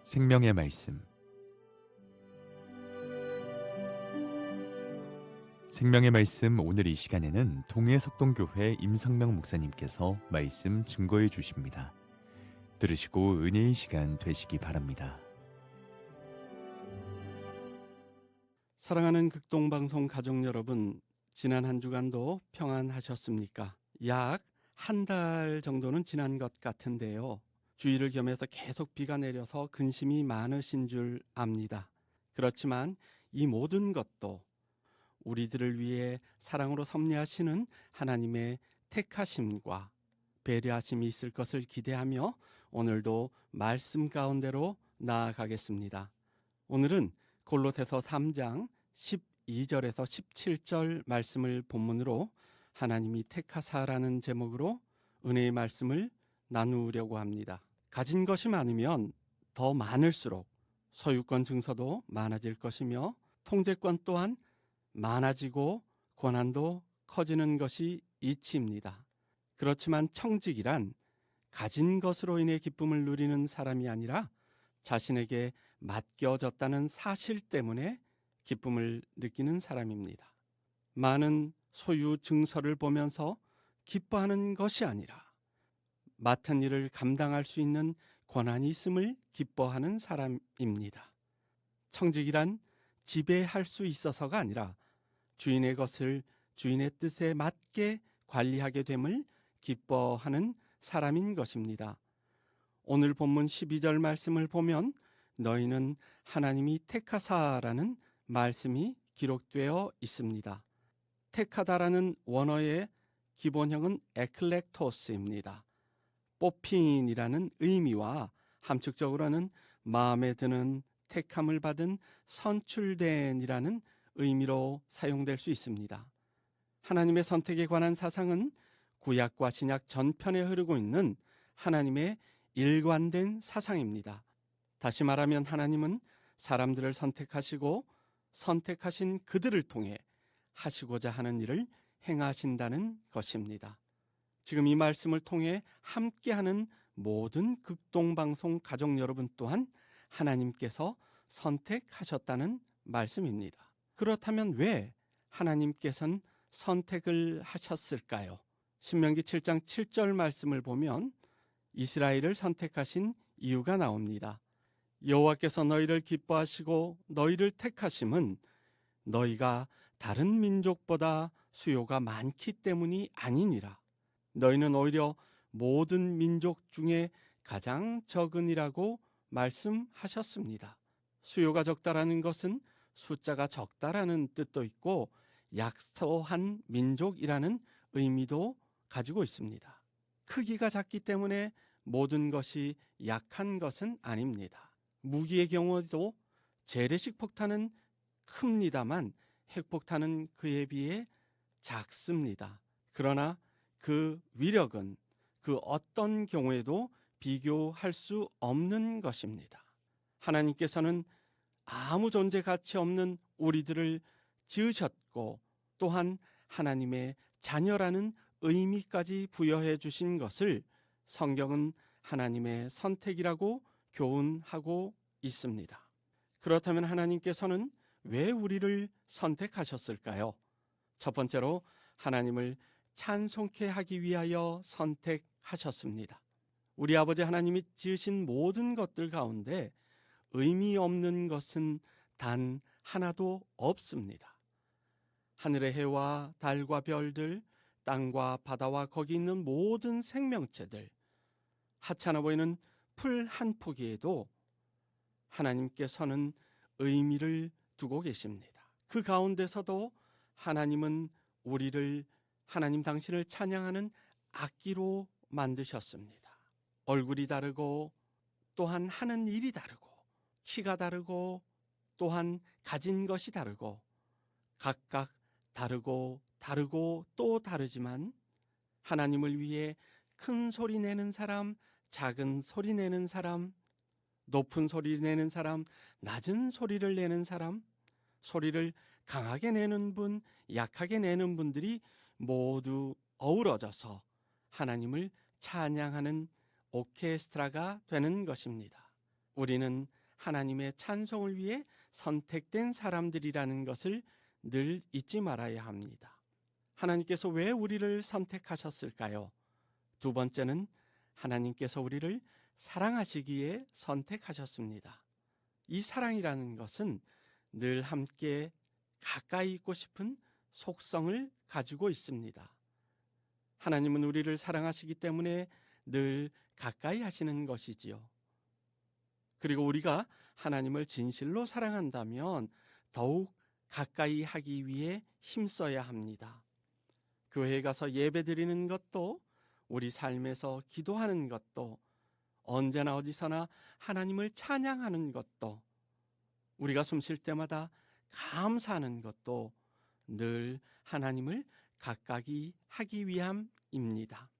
생명의 말씀. 생명의 말씀 오늘 이 시간에는 동해석동교회 임성명 목사님께서 말씀 증거해 주십니다. 들으시고 은혜의 시간 되시기 바랍니다. 사랑하는 극동방송 가족 여러분, 지난 한 주간도 평안하셨습니까? 약 한 달 정도는 지난 것 같은데요. 주의를 겸해서 계속 비가 내려서 근심이 많으신 줄 압니다. 그렇지만 이 모든 것도 우리들을 위해 사랑으로 섭리하시는 하나님의 택하심과 배려하심이 있을 것을 기대하며 오늘도 말씀 가운데로 나아가겠습니다. 오늘은 골로새서 3장 12절에서 17절 말씀을 본문으로 하나님이 택하사라는 제목으로 은혜의 말씀을 나누려고 합니다. 가진 것이 많으면 더 많을수록 소유권 증서도 많아질 것이며 통제권 또한 많아지고 권한도 커지는 것이 이치입니다. 그렇지만 청직이란 가진 것으로 인해 기쁨을 누리는 사람이 아니라 자신에게 맡겨졌다는 사실 때문에 기쁨을 느끼는 사람입니다. 많은 소유 증서를 보면서 기뻐하는 것이 아니라 맡은 일을 감당할 수 있는 권한이 있음을 기뻐하는 사람입니다. 청직이란 지배할 수 있어서가 아니라 주인의 것을 주인의 뜻에 맞게 관리하게 됨을 기뻐하는 사람인 것입니다. 오늘 본문 12절 말씀을 보면 너희는 하나님이 택하사라는 말씀이 기록되어 있습니다. 택하다라는 원어의 기본형은 에클렉토스입니다. 뽑힌이라는 의미와 함축적으로는 마음에 드는, 택함을 받은, 선출된이라는 의미로 사용될 수 있습니다. 하나님의 선택에 관한 사상은 구약과 신약 전편에 흐르고 있는 하나님의 일관된 사상입니다. 다시 말하면 하나님은 사람들을 선택하시고 선택하신 그들을 통해 하시고자 하는 일을 행하신다는 것입니다. 지금 이 말씀을 통해 함께하는 모든 극동방송 가족 여러분 또한 하나님께서 선택하셨다는 말씀입니다. 그렇다면 왜 하나님께서는 선택을 하셨을까요? 신명기 7장 7절 말씀을 보면 이스라엘을 선택하신 이유가 나옵니다. 여호와께서 너희를 기뻐하시고 너희를 택하심은 너희가 다른 민족보다 수요가 많기 때문이 아니니라. 너희는 오히려 모든 민족 중에 가장 적은이라고 말씀하셨습니다. 수요가 적다라는 것은 숫자가 적다라는 뜻도 있고 약소한 민족이라는 의미도 가지고 있습니다. 크기가 작기 때문에 모든 것이 약한 것은 아닙니다. 무기의 경우에도 재래식 폭탄은 큽니다만 핵폭탄은 그에 비해 작습니다. 그러나 그 위력은 그 어떤 경우에도 비교할 수 없는 것입니다. 하나님께서는 아무 존재 가치 없는 우리들을 지으셨고 또한 하나님의 자녀라는 의미까지 부여해 주신 것을 성경은 하나님의 선택이라고 교훈하고 있습니다. 그렇다면 하나님께서는 왜 우리를 선택하셨을까요? 첫 번째로 하나님을 찬송케 하기 위하여 선택하셨습니다. 우리 아버지 하나님이 지으신 모든 것들 가운데 의미 없는 것은 단 하나도 없습니다. 하늘의 해와 달과 별들, 땅과 바다와 거기 있는 모든 생명체들, 하찮아 보이는 풀 한 포기에도 하나님께서는 의미를 두고 계십니다. 그 가운데서도 하나님은 우리를 하나님 당신을 찬양하는 악기로 만드셨습니다. 얼굴이 다르고 또한 하는 일이 다르고 키가 다르고 또한 가진 것이 다르고 각각 다르고 또 다르지만 하나님을 위해 큰 소리 내는 사람, 작은 소리 내는 사람, 높은 소리 내는 사람, 낮은 소리를 내는 사람, 소리를 강하게 내는 분, 약하게 내는 분들이 모두 어우러져서 하나님을 찬양하는 오케스트라가 되는 것입니다. 우리는 하나님의 찬송을 위해 선택된 사람들이라는 것을 늘 잊지 말아야 합니다. 하나님께서 왜 우리를 선택하셨을까요? 두 번째는 하나님께서 우리를 사랑하시기에 선택하셨습니다. 이 사랑이라는 것은 늘 함께 가까이 있고 싶은 속성을 가지고 있습니다. 하나님은 우리를 사랑하시기 때문에 늘 가까이 하시는 것이지요. 그리고 우리가 하나님을 진실로 사랑한다면 더욱 가까이 하기 위해 힘써야 합니다. 교회에 가서 예배 드리는 것도, 우리 삶에서 기도하는 것도, 언제나 어디서나 하나님을 찬양하는 것도, 우리가 숨 쉴 때마다 감사하는 것도 늘 하나님을 가까이 하기 위함입니다.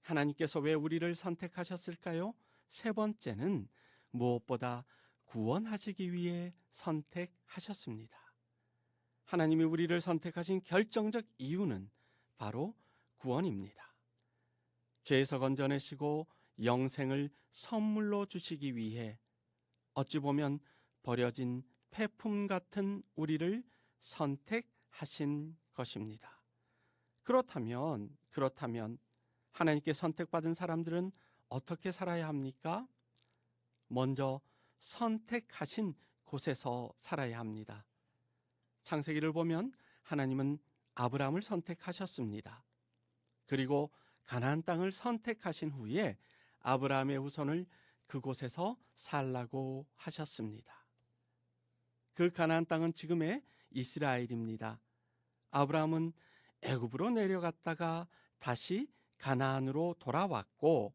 하나님께서 왜 우리를 선택하셨을까요? 세 번째는 무엇보다 구원하시기 위해 선택하셨습니다. 하나님이 우리를 선택하신 결정적 이유는 바로 구원입니다. 죄에서 건져내시고 영생을 선물로 주시기 위해 어찌 보면 버려진 폐품 같은 우리를 선택하신 것입니다. 그렇다면 하나님께 선택받은 사람들은 어떻게 살아야 합니까? 먼저 선택하신 곳에서 살아야 합니다. 창세기를 보면 하나님은 아브라함을 선택하셨습니다. 그리고 가나안 땅을 선택하신 후에 아브라함의 후손을 그곳에서 살라고 하셨습니다. 그 가나안 땅은 지금의 이스라엘입니다. 아브라함은 애굽으로 내려갔다가 다시 가나안으로 돌아왔고,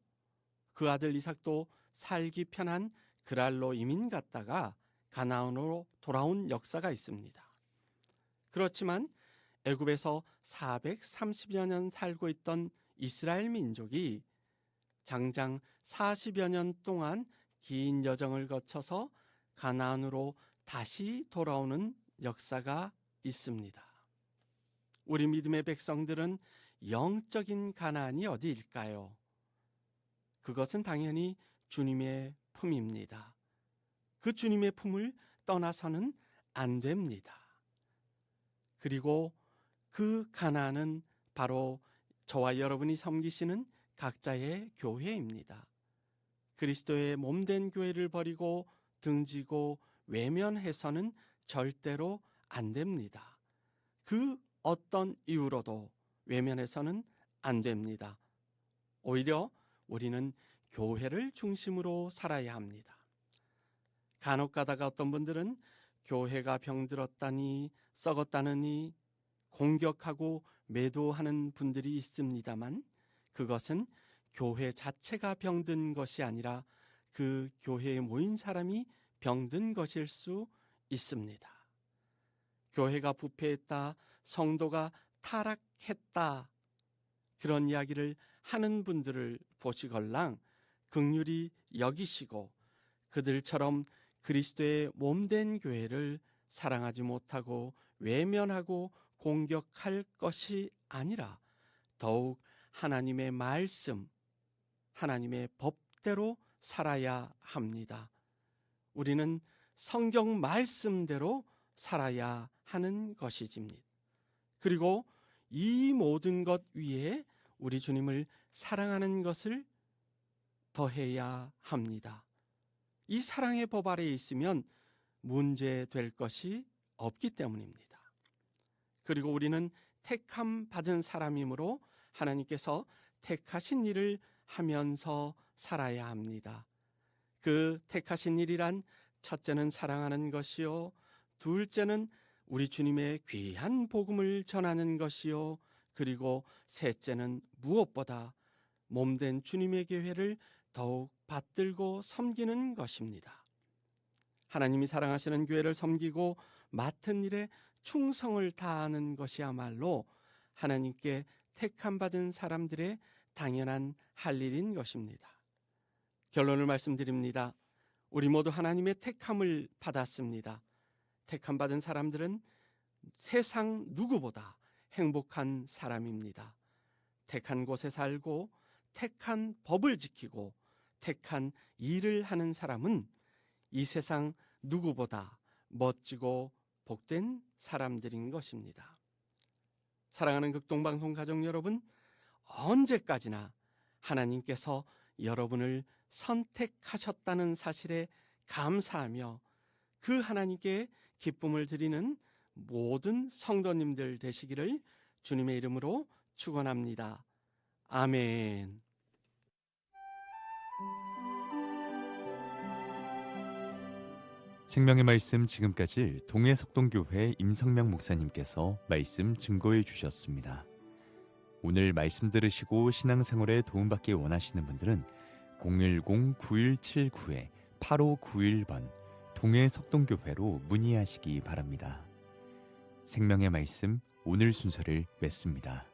그 아들 이삭도 살기 편한 그랄로 이민 갔다가 가나안으로 돌아온 역사가 있습니다. 그렇지만 애굽에서 430여 년 살고 있던 이스라엘 민족이 장장 40여 년 동안 긴 여정을 거쳐서 가나안으로 다시 돌아오는 역사가 있습니다. 우리 믿음의 백성들은 영적인 가나안이 어디일까요? 그것은 당연히 주님의 품입니다. 그 주님의 품을 떠나서는 안 됩니다. 그리고 그 가나안은 바로 저와 여러분이 섬기시는 각자의 교회입니다. 그리스도의 몸된 교회를 버리고 등지고 외면해서는 절대로 안 됩니다. 그 어떤 이유로도 외면해서는 안 됩니다. 오히려 우리는 교회를 중심으로 살아야 합니다. 간혹 가다가 어떤 분들은 교회가 병들었다니, 썩었다느니 공격하고 매도하는 분들이 있습니다만, 그것은 교회 자체가 병든 것이 아니라 그 교회에 모인 사람이 병든 것일 수 있습니다. 교회가 부패했다, 성도가 타락했다, 그런 이야기를 하는 분들을 보시걸랑 긍휼히 여기시고 그들처럼 그리스도의 몸된 교회를 사랑하지 못하고 외면하고 공격할 것이 아니라 더욱 하나님의 말씀, 하나님의 법대로 살아야 합니다. 우리는 성경 말씀대로 살아야 하는 것이집니다. 그리고 이 모든 것 위에 우리 주님을 사랑하는 것을 더해야 합니다. 이 사랑의 법 아래에 있으면 문제될 것이 없기 때문입니다. 그리고 우리는 택함 받은 사람이므로 하나님께서 택하신 일을 하면서 살아야 합니다. 그 택하신 일이란 첫째는 사랑하는 것이요, 둘째는 우리 주님의 귀한 복음을 전하는 것이요, 그리고 셋째는 무엇보다 몸된 주님의 교회를 더욱 받들고 섬기는 것입니다. 하나님이 사랑하시는 교회를 섬기고 맡은 일에 충성을 다하는 것이야말로 하나님께 택함 받은 사람들의 당연한 할 일인 것입니다. 결론을 말씀드립니다. 우리 모두 하나님의 택함을 받았습니다. 택함 받은 사람들은 세상 누구보다 행복한 사람입니다. 택한 곳에 살고 택한 법을 지키고 택한 일을 하는 사람은 이 세상 누구보다 멋지고 복된 사람들인 것입니다. 사랑하는 극동방송 가족 여러분, 언제까지나 하나님께서 여러분을 선택하셨다는 사실에 감사하며 그 하나님께 기쁨을 드리는 모든 성도님들 되시기를 주님의 이름으로 축원합니다. 아멘. 생명의 말씀 지금까지 동해석동교회 임성명 목사님께서 말씀 증거해 주셨습니다. 오늘 말씀 들으시고 신앙생활에 도움받기 원하시는 분들은 010-9179-8591번 동해석동교회로 문의하시기 바랍니다. 생명의 말씀 오늘 순서를 맺습니다.